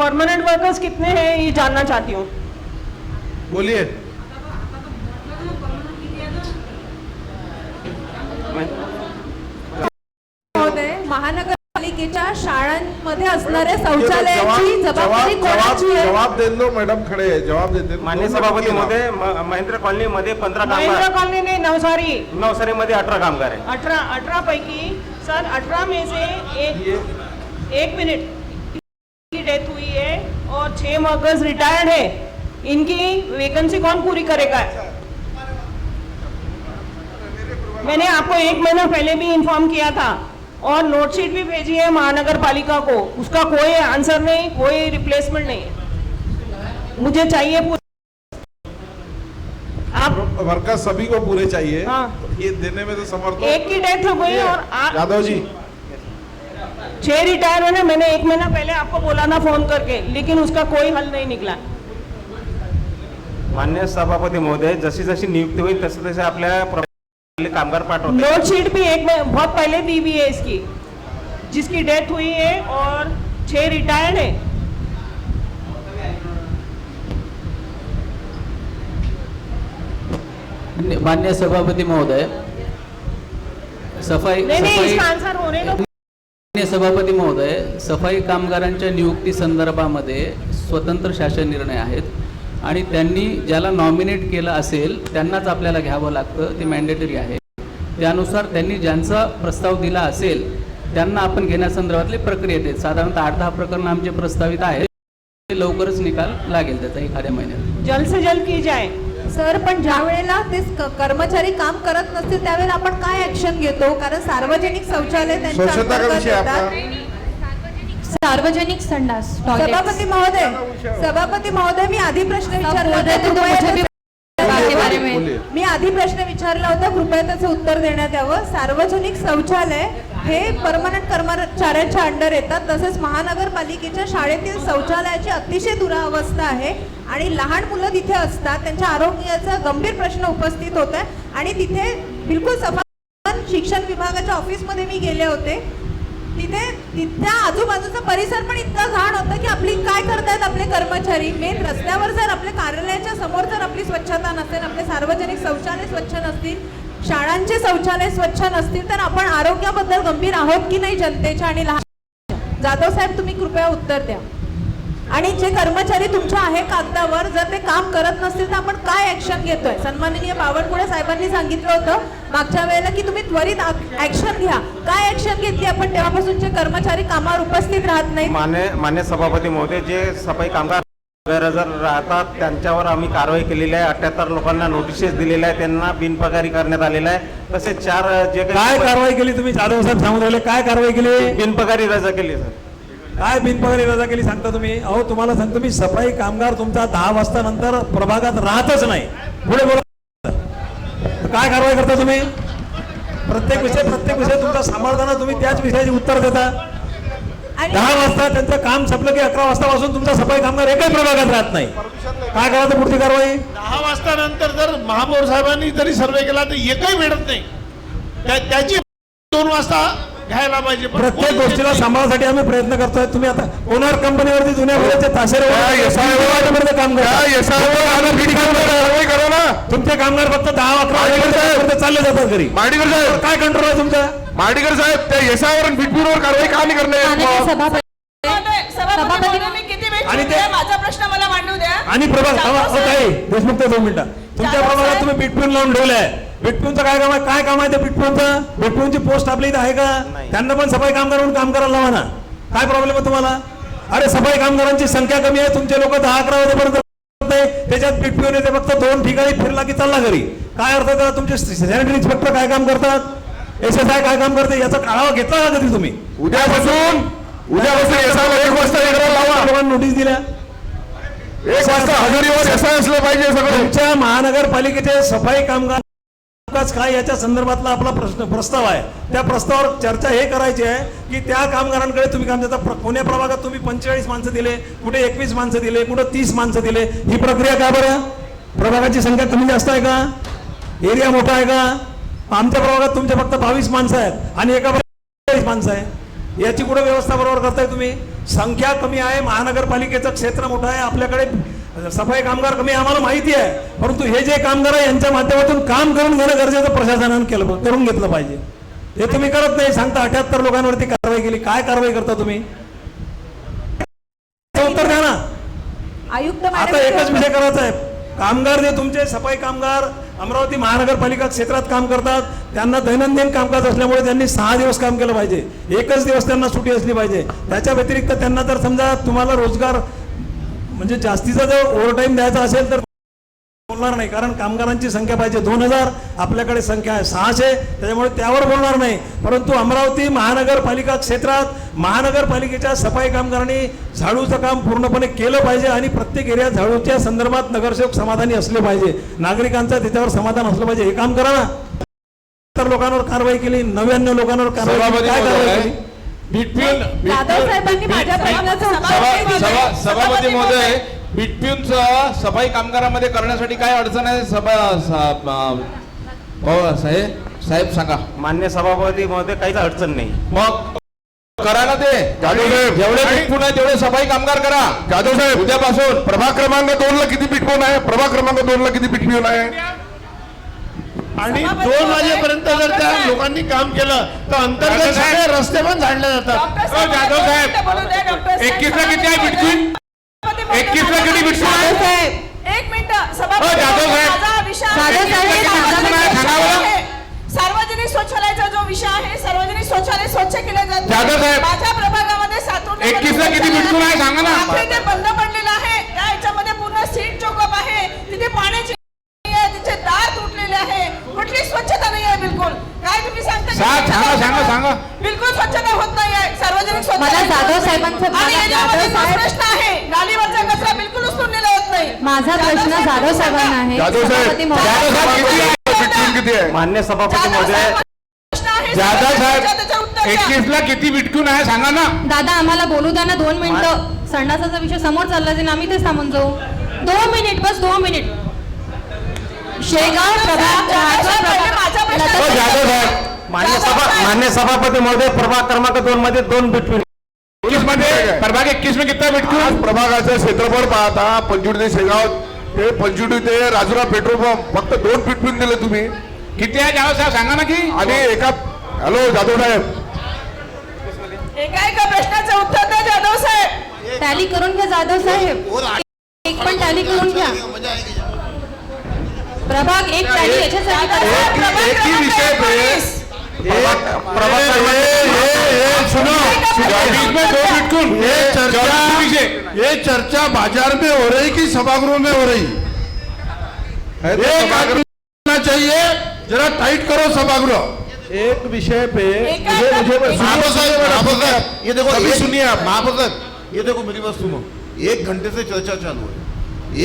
Permanent workers कितने हैं ये जानना चाहती हूँ। बोलिए। महानगरपालिकेच्या शाळांमध्ये असणाऱ्या शौचालयाची जबाबदारी कोणाची आहे? जवाब दे दो मैडम, खड़े हैं, जवाब देते। माननीय सभापती महोदय, महेंद्र कॉलनी मध्ये 15 महेंद्र कामगार, कॉलनी नहीं, नवसारी मध्ये 18 कामगार आहे। 18 पैकी सर 18 में से एक मिनट की डेथ हुई है और 6 वर्कर्स रिटायर्ड है। इनकी वैकेंसी कौन पूरी करेगा? मैंने आपको 1 महीना पहले भी इन्फॉर्म किया था और नोट शीट भी भेजी है महानगर पालिका को, उसका कोई आंसर नहीं, कोई रिप्लेसमेंट नहीं। मुझे चाहिए आप वर्कर सभी को पूरे चाहिए। हाँ। ये देने में तो समर्थ। एक की डेथ हो गई और यादव जी 6 रिटायर होने। मैंने 1 महीना पहले आपको बोला था फोन करके, लेकिन उसका कोई हल नहीं निकला। माननीय सभापती महोदय, जशी जशी नियुक्ती होईल तसे तसे आपल्या कामगार पाठवते। नोट शीट भी बहुत पहले दी हुई है इसकी, जिसकी डेथ हुई है और 6 रिटायर्ड है। माननीय सभापती महोदय, नहीं इसका आंसर होने दो। माननीय सभापती महोदय, सफाई कामगारांच्या नियुक्ती संदर्भामध्ये स्वतंत्र शासन निर्णय आहेत आणि त्यांनी ज्याला नॉमिनेट केलं असेल त्यांनाच आपल्याला घ्यावं लागतं, ते मॅन्डेटरी आहे। त्यानुसार त्यांनी ज्यांचा प्रस्ताव दिला असेल त्यांना आपण घेण्यासंदर्भातले प्रक्रियेत आहेत। साधारणतः 8-10 प्रकरण आमचे प्रस्तावित आहेत, लवकरच निकाल लागेल त्याचा एखाद्या महिन्यात। जल्द से जल्द की जाए सर, पण ज्या वेळेला ते कर्मचारी काम करत नसतील त्यावेळेला आपण काय ऍक्शन घेतो? कारण सार्वजनिक शौचालय त्यांच्या स्वच्छता का विषय अंतर्गत येतात। सार्वजनिक संडास सभापती महोदय, मी आधी प्रश्न विचारला होता, मी आधी प्रश्न विचारला होता, कृपया त्याचं उत्तर देण्यात यावं। सार्वजनिक शौचालय हे परमनंट कर्मचाऱ्यांच्या अंडर येतात, तसेच महानगरपालिकेच्या शाळेतील शौचालयाची अतिशय दुरावस्था आहे आणि लहान मुलं तिथे असतात, त्यांच्या आरोग्याचा गंभीर प्रश्न उपस्थित होत आहे आणि तिथे बिलकुल सफा। शिक्षण विभागाच्या ऑफिसमध्ये मी गेले होते, तिथल्या आजूबाजूचा परिसर पण इतका घाण होता की आपली काय करतायत आपले कर्मचारी। मेन रस्त्यावर जर आपल्या कार्यालयाच्या समोर जर आपली स्वच्छता नसेल, आपले सार्वजनिक शौचालय स्वच्छ नसतील, शाळांचे शौचालय स्वच्छ नसतील, तर आपण आरोग्याबद्दल गंभीर आहोत की नाही जनतेच्या आणि लहान? जाधव साहेब, तुम्ही कृपया उत्तर द्या। आणि जे कर्मचारी तुमच्या आहे कागदावर, जर ते काम करत नसतील तर आपण काय ऍक्शन घेतोय? सन्माननीय बावनकुळे साहेबांनी सांगितलं होतं मागच्या वेळेला की तुम्ही त्वरित ऍक्शन घ्या। काय ऍक्शन घेतली आपण तेव्हापासूनचे कर्मचारी कामावर उपस्थित राहत नाही? मान्य सभापती महोदय, जे सफाई कामगार गैरहजर राहतात त्यांच्यावर आम्ही कारवाई केलेली आहे। 78 लोकांना नोटिसेस दिलेल्या आहे, त्यांना बिनपगारी करण्यात आलेला आहे। तसेच 4 जे काय कारवाई केली तुम्ही? जाधव साहेब सांगून राहिले, काय कारवाई केली? बिनपगारी रजा केली सर। काय बिनपगारी रजा केली सांगता तुम्ही? अहो, तुम्हाला सांगतो मी, सफाई कामगार तुमचा 10 वाजता नंतर प्रभागात राहतच नाही। पुढे बोला, काय कारवाई करता तुम्ही? प्रत्येक विषय तुमचा सांभाळताना तुम्ही त्याच विषयाची उत्तर देता। 10 वाजता त्यांचं काम संपलं की 11 वाजतापासून तुमचा सफाई कामगार एकही प्रभागात राहत नाही। काय करायचं पुढची कारवाई? 10 वाजता नंतर जर महापौर साहेबांनी जरी सर्वे केला तर एकही भेटत नाही, त्याची 2 वाजता घ्यायला पाहिजे। प्रत्येक गोष्टीला सांभाळण्यासाठी आम्ही प्रयत्न करतोय। तुम्ही आता ओनर कंपनीवरती जुन्या वेळेचे ताशेरे काम करा ना। तुमचे कामगार फक्त 10-11 चालले जातात घरी। माडीकर साहेब, काय कंट्रोल आहे तुमचा? माडीकर साहेब, त्या यशावर बिटबीरवर कारवाई का नाही करणे? आणि ते माझा प्रश्न मला मांडू द्या। आणि प्रभाग देशमुख 2 मिनिटं, तुमच्या प्रभागात तुम्ही बिटपिन लावून ठेवलंय। बिटपिनचं काय काम आहे? काय काम आहे त्या बिटपिनचं? बिटपिनची पोस्ट आपल्या इथे आहे का? त्यांना पण सफाई कामगार म्हणून काम करायला लावा ना। काय प्रॉब्लेम आहे तुम्हाला? अरे, सफाई कामगारांची संख्या कमी आहे, तुमचे लोक 10-11 वाजेपर्यंत त्याच्यात बिटपिन येते, फक्त 2 ठिकाणी फिरला की चालला घरी। काय अर्थ त्याला? तुमचे सॅनिटरी इन्स्पेक्टर काय काम करतात? SSI काय काम करते? याचा आढावा घेतला का कधी तुम्ही? उद्यापासून 1 वाजता नोटीस दिल्या, 1 वाजता हजेरीवर एसआय असलं पाहिजे सगळं। तुमच्या महानगरपालिकेचे सफाई कामगार काय याच्या संदर्भातला आपला प्रस्ताव आहे, त्या प्रस्तावावर चर्चा हे करायची आहे की त्या कामगारांकडे तुम्ही काम देता। पुणे प्रभागात तुम्ही 45 माणसं दिले, कुठे 21 माणसं दिले, कुठे 30 माणसं दिले। ही प्रक्रिया का बरं? प्रभागाची संख्या कमी जास्त आहे का? एरिया मोठा आहे का? आमच्या प्रभागात तुमचे फक्त 22 माणसं आहेत आणि एका 40 माणसं आहे, याची कुठे व्यवस्था बरोबर करताय तुम्ही? संख्या कमी आहे, महानगरपालिकेचं क्षेत्र मोठं आहे, आपल्याकडे सफाई कामगार कमी आहे, आम्हाला माहिती आहे. परंतु हे जे कामगार आहे यांच्या माध्यमातून काम करून घेणं गरजेचं प्रशासनानं करून घेतलं पाहिजे. हे तुम्ही करत नाही. सांगता 78 लोकांवरती कारवाई केली. काय कारवाई करता तुम्ही? उत्तर द्या ना. आयुक्त आता मॅडम एकच विषय करायचा आहे. कामगार जे तुमचे सफाई कामगार अमरावती महानगरपालिका क्षेत्रात काम करतात, त्यांना दैनंदिन कामकाज असल्यामुळे त्यांनी 6 दिवस काम केलं पाहिजे. एकच दिवस त्यांना सुट्टी असली पाहिजे. त्याच्या व्यतिरिक्त त्यांना जर समजा तुम्हाला रोजगार म्हणजे जास्तीचा जर ओव्हरटाईम द्यायचा असेल तर बोलणार नाही, कारण कामगारांची संख्या पाहिजे 2000, आपल्याकडे संख्या आहे 600, त्याच्यामुळे त्यावर बोलणार नाही. परंतु अमरावती महानगरपालिका क्षेत्रात महानगरपालिकेच्या सफाई कामगारांनी झाडूचं काम पूर्णपणे केलं पाहिजे आणि प्रत्येक एरियात झाडूच्या संदर्भात नगरसेवक समाधानी असले पाहिजे, नागरिकांचं त्याच्यावर समाधान असलं पाहिजे. हे काम करा ना. 70 लोकांवर कारवाई केली, 99 लोकांवर कारवाई केली. काय कारवाई केली? जाधव साहेबांनी माझ्या प्रश्नाचं उत्तर नाही दिलं. सभापती महोदय, बिटप्यूनचं सफाई कामगारांमध्ये करण्यासाठी काय अडचण आहे? साहेब सांगा. मान्य सभापती महोदय, काहीच अडचण नाही. मग करा ना ते. जेवढे बिटपून आहे तेवढे सफाई कामगार करा. जाधव साहेब, उद्यापासून प्रभाग क्रमांक 2 ला किती बिटपिऊन आहे? प्रभाग क्रमांक 2 ला किती बिटपिऊन आहे? आणि 2 वाजेपर्यंत जर त्या लोकांनी काम केलं तर अंतर्गत सगळे रस्ते पण झाडले जातात. जाधव साहेब, 21 ला किती आहे बिटकॉइन? 21 ला किती बिटकॉइन आहे? एक मिनिट. जाधव साहेब, सार्वजनिक शौचालयाचा जो विषय आहे, सार्वजनिक शौचालय स्वच्छ केले जाते. जाधव साहेब, माझ्या प्रभागामध्ये 21 ला किती बिटकॉइन आहे सांगा ना. ते बंद पडलेलं आहे. त्या याच्यामध्ये पूर्ण सीट चोकअप आहे. तिथे पाण्याची तिचे दार तुटलेले आहे. कुठली स्वच्छता नाही आहे बिलकुल. काय तुम्ही सांगता? सांगा. बिलकुल स्वच्छता होत नाही आहे सार्वजनिक मला जाधव साहेबांचा आणि याच्यामध्ये प्रश्न आहे, गाडीवरचा कचरा बिलकुल उचलून नेला होत नाही. माझा प्रश्न जाधव साहेबांना आहे. जाधव साहेब, सभापती महोदय. बिटपिऊन किती आहे? मान्य सभापती महोदय, जाधव साहेब, 21 ला किती बिटकॉइन आहे सांगा ना. दादा आम्हाला बोलू द्या ना 2 मिनिटं. संडासाचा विषय समोर चालला जाईल, आम्ही तेच थांबून जाऊ. 2 मिनिट, बस 2 मिनिट. शेगाव प्रभाग 4 जाधव साहेब, मान्य सभापती महोदय, प्रभाग क्रमांक 2 मध्ये 2 बिटपिऊन. 21 मध्ये प्रभाग 21 में कितना बिटकॉइन? आज प्रभागाचं क्षेत्रफळ पाहता पंचवटी ते शेगाव ते पंचवटी ते राजुरा पेट्रोल पंप फक्त 2 बिटपिऊन दिले तुम्ही. किती आहे जाधव साहेब सांगा ना की. आणि एका हॅलो जाधव साहेब, एका प्रश्नाचं उत्तर द्या जाधव साहेब. टॅली करून घ्या जाधव साहेब. एक पण टॅली करून घ्या. प्रभाग 1 टॅली याच्यासाठी करा. एक ही विषय पे सुनो, 20 में 2 बिटकॉइन. ये चर्चा बाजार में हो रही कि सभागृह में हो रही? एक आदमी चाहिए, जरा टाइट करो सभागृह. एक विषय पे ये देखो, अभी सुनिए आप. महाप्रसाद, ये देखो मेरी बात सुनो. 1 घंटे से चर्चा चालू है.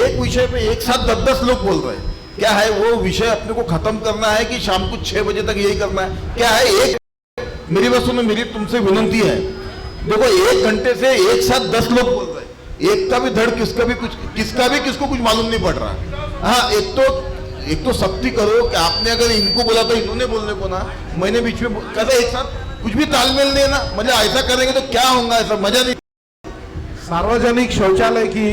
एक विषय पे एक साथ 10-10 लोग बोल रहे हैं. क्या है वो विषय अपने को खत्म करना है कि शाम को 6 बजे तक यही करना है? क्या है? एक मेरी बात सुनो, मेरी तुमसे विनती है. देखो 1 घंटे से एक साथ 10 लोग बोल रहे हैं. एक का भी धड़ किसका भी किसको कुछ मालूम नहीं पड़ रहा. हाँ, एक तो सख्ती करो कि आपने अगर इनको बोला तो इन्होंने बोलने को ना, मैंने बीच में कैसा एक साथ कुछ भी तालमेल नहीं ना. मतलब ऐसा करेंगे तो क्या होगा? ऐसा मजा नहीं. सार्वजनिक शौचालय की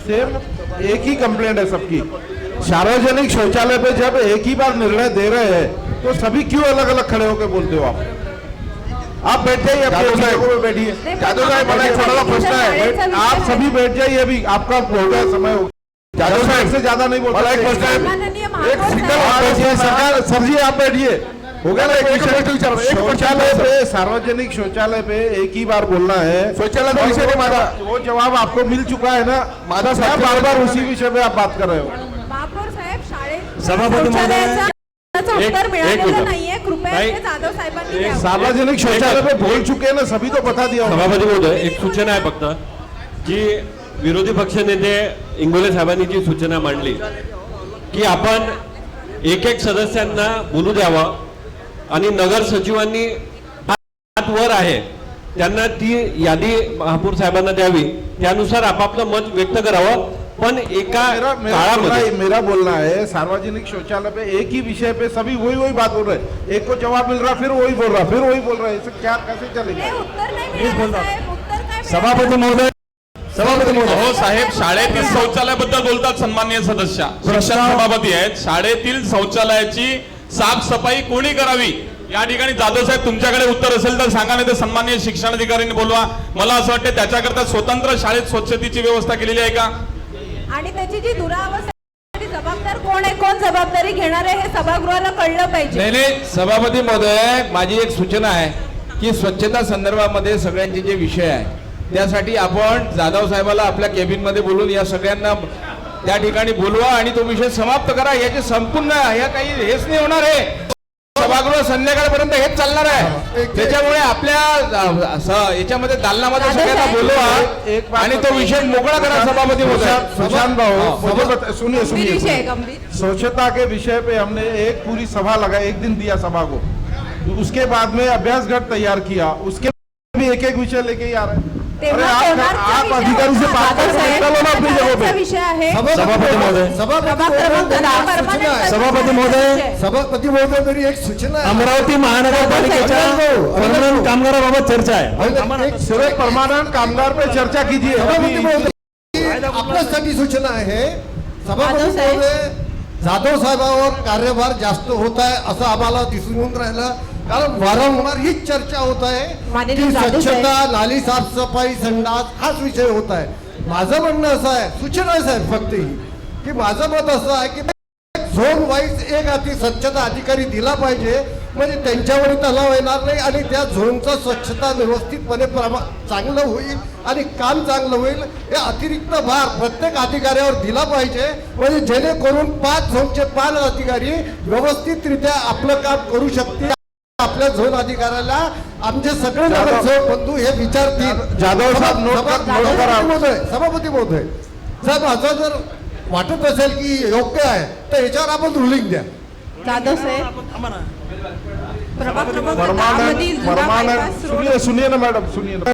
सेम एक ही कंप्लेंट है सबकी. सार्वजनिक शौचालय पे जब एक ही बार निर्णय दे रहे हैं तो सभी क्यों अलग अलग खड़े होकर बोलते हो आप बैठ जाइए, अपने जगहों पे बैठिए. जादव साहब, बड़ा एक छोटा सा प्रश्न है, आप सभी बैठ जाइए. अभी आपका हो गया समय. जादव साहब से ज्यादा नहीं बोलता. एक प्रश्न है, एक सिंगल सरकार. सर जी आप बैठिए. हो गया ना. एक शौचालय पे, सार्वजनिक शौचालय पे एक ही बार बोलना है. शौचालय का विषय नहीं, वो जवाब आपको मिल चुका है ना. माधा साहब बार बार उसी विषय पे आप बात कर रहे हो. महापौर साहेब, शाळेत सभापती महोदय, शौचालयाचं उत्तर मिळालेलं नाहीये. कृपया नाही. हे जाधव साहेबांनी द्यावं. सार्वजनिक शौचालय पे बोल चुके हैं ना, सभी तो बता दिया. सभापती महोदय, एक सूचना आहे फक्त, की विरोधी पक्षनेते इंगोले साहेबांनी जी सूचना मांडली की आपण एक सदस्यांना बोलू द्यावं आणि नगर सचिवांनी हात वर आहे त्यांना ती यादी महापौर साहेबांना द्यावी, त्यानुसार आपापलं मत व्यक्त करावं. पण एका काळामध्ये मेरा बोलना है, सार्वजनिक शौचालय पे एक ही विषय पे सभी वही बात बोल रहे हैं. एक को जवाब मिल रहा, फिर वही बोल रहा, फिर वही बोल रहा है. इससे क्या कैसे चलेगा? हे उत्तर नाही मिळालं साहेब. उत्तर काय सभापती महोदय हो साहेब, शाळेतील शौचालयाबद्दल बोलतात सन्माननीय सदस्य, शिक्षण सभापती आहेत. शाळेतील शौचालयाची साफसफाई कोणी करावी या ठिकाणी जाधव साहेब तुमच्याकडे उत्तर असेल तर सांगा, नाही तर सन्माननीय शिक्षणाधिकाऱ्यांनी बोलवा. मला असं वाटतं त्याच्याकरता स्वतंत्र शाळेत स्वच्छतेची व्यवस्था केलेली आहे का? आणि त्याची जी दुरावस्था जबाबदार कोण आहे, कोण जबाबदारी घेणार आहे, हे सभागृहाला कळलं पाहिजे. नाही, सभापती महोदय, माझी एक सूचना आहे की स्वच्छता संदर्भामध्ये सगळ्यांचे जे विषय आहे त्यासाठी आपण जाधव साहेबाला आपल्या केबिन मध्ये बोलून या सगळ्यांना त्या ठिकाणी बोलवा आणि तो विषय समाप्त करा. याचे संपूर्ण ह्या काही हेच नाही होणार आहे. सभागृह संध्याकाळपर्यंत हेच चालणार आहे. त्याच्यामुळे आपल्या याच्यामध्ये दालनामध्ये सगळ्यांना बोलवा आणि तो विषय मोकळा करा. सभापती महोदय, सुशांत भाऊ, सुनिए गंभीर विषय आहे, सुनिए, गंभीर. स्वच्छता के विषय पे हमने एक पूरी सभा लगाई, एक दिन दिया सभा को, उसके बाद में अभ्यास घट तैयार किया, उसके भी एक एक विषय लेके ही आ रहे हैं. अरे तेव्हा कोणाचा आप विषय अधिकारी से होता? बात जाधव करके साहेब, निकालो ना अपनी जगहों कोणाचा पे. विषय आहे? सभापती महोदय प्रभाग क्रमांक 10 परमानंट सभापती महोदय, सभापती महोदय, मेरी एक सूचना है. अमरावती महानगरपालिकेच्या परमनंट कामगाराबाबत चर्चा आहे. सिर्फ परमानेंट कामगार पे चर्चा कीजिए. सभापती अभी- महोदय, आपल्यासाठी सूचना आहे. सभापती जाधव साहेब. महोदय, जाधव साहेबांवर कार्यभार जास्त होत आहे असं आम्हाला दिसून येऊन राहिलं. कारण वारंवार हीच चर्चा होत आहे माननीय की जाधव साहेब. स्वच्छता, नाली साफसफाई, संडास हाच विषय होत आहे. माझं म्हणणं असं आहे, सूचना आहे साहेब फक्त ही, की माझं मत असं आहे की झोन वाईज एक स्वच्छता अधिकारी दिला पाहिजे, म्हणजे त्यांच्यावर तलाव येणार नाही आणि त्या झोनचं स्वच्छता व्यवस्थितपणे चांगलं होईल आणि काम चांगलं होईल. हे अतिरिक्त भार प्रत्येक अधिकाऱ्यावर दिला पाहिजे, म्हणजे जेणेकरून 5 झोनचे 5 अधिकारी व्यवस्थितरित्या आपलं काम करू शकतील. आपल्या झोन अधिकाऱ्याला आमचे सगळे नगरसेवक बंधू हे विचारतील. जाधव साहेब, नोट करा. सभापती महोदय, साहेब असं जर वाटत असेल की योग्य आहे तर याच्यावर आपण रुलिंग द्या. जाधव साहेब, प्रभाग क्रमांक 10 मधील जुना परमानेंट bypass रोड- सुनिए सुनिए ना मैडम, सुनिए ना.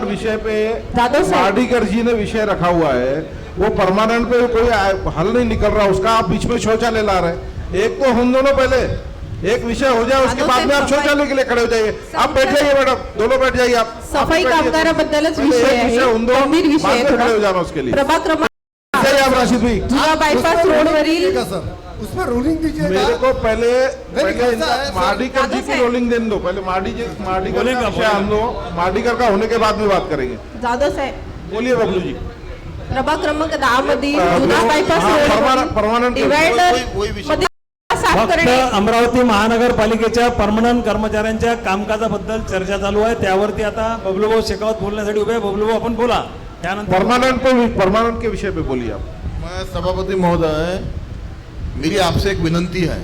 विषय पे जाधव साहब। मार्डिकर जी ने विषय रखा हुआ है, वो परमानेंट पे कोई हल नहीं निकल रहा, उसका आप बीच में शौचालय ला रहे हैं. एक तो हम दोनों पहले एक विषय हो जाए, उसके जाधव बाद में आप साहब, शौचालय के लिए खड़े हो जाइए. आप बैठ जाइए मैडम, दोनों बैठ जाइए. आप सफाई आप बैठिए. कामगाराबद्दलच पहले विषय एक आहे, विषय होऊन दो, गंभीर विषय बाद आहे में थोडा. खड़े हो जाना उसके लिए. प्रभाग क्रमांक जाइए आप राशिद भाई. जुना बायपास रोडवरील ठीक है सर, उसमें रूलिंग दीजिएगा. मेरे को पहले कैसा है, सर? मार्डिकर जी की रोलिंग देने दो. पहले मार्डिकर बोलेगा, का विषय हम दो, मार्डिकर का होने के बाद में बात करेंगे. जाधव साहेब, बोलिए बबलू जी. प्रभाग क्रमांक 10 मधील जुना बायपास हाँ, रोडवरील परमानेंट डिवायडर वही विषय. मध्ये साफ फक्त करणे. अमरावती महानगरपालिकेच्या परमनंट कर्मचाऱ्यांच्या कामकाजाबद्दल चर्चा चालू आहे. त्यावरती आता बबलूभाऊ शेखावत बोलण्यासाठी उभे आहे. बबलूभाऊ आपण बोला. त्यानंतर परमानेंट के विषय पे बोलिए आप. मैं सभापति महोदय, मेरी आपसे एक विनंती है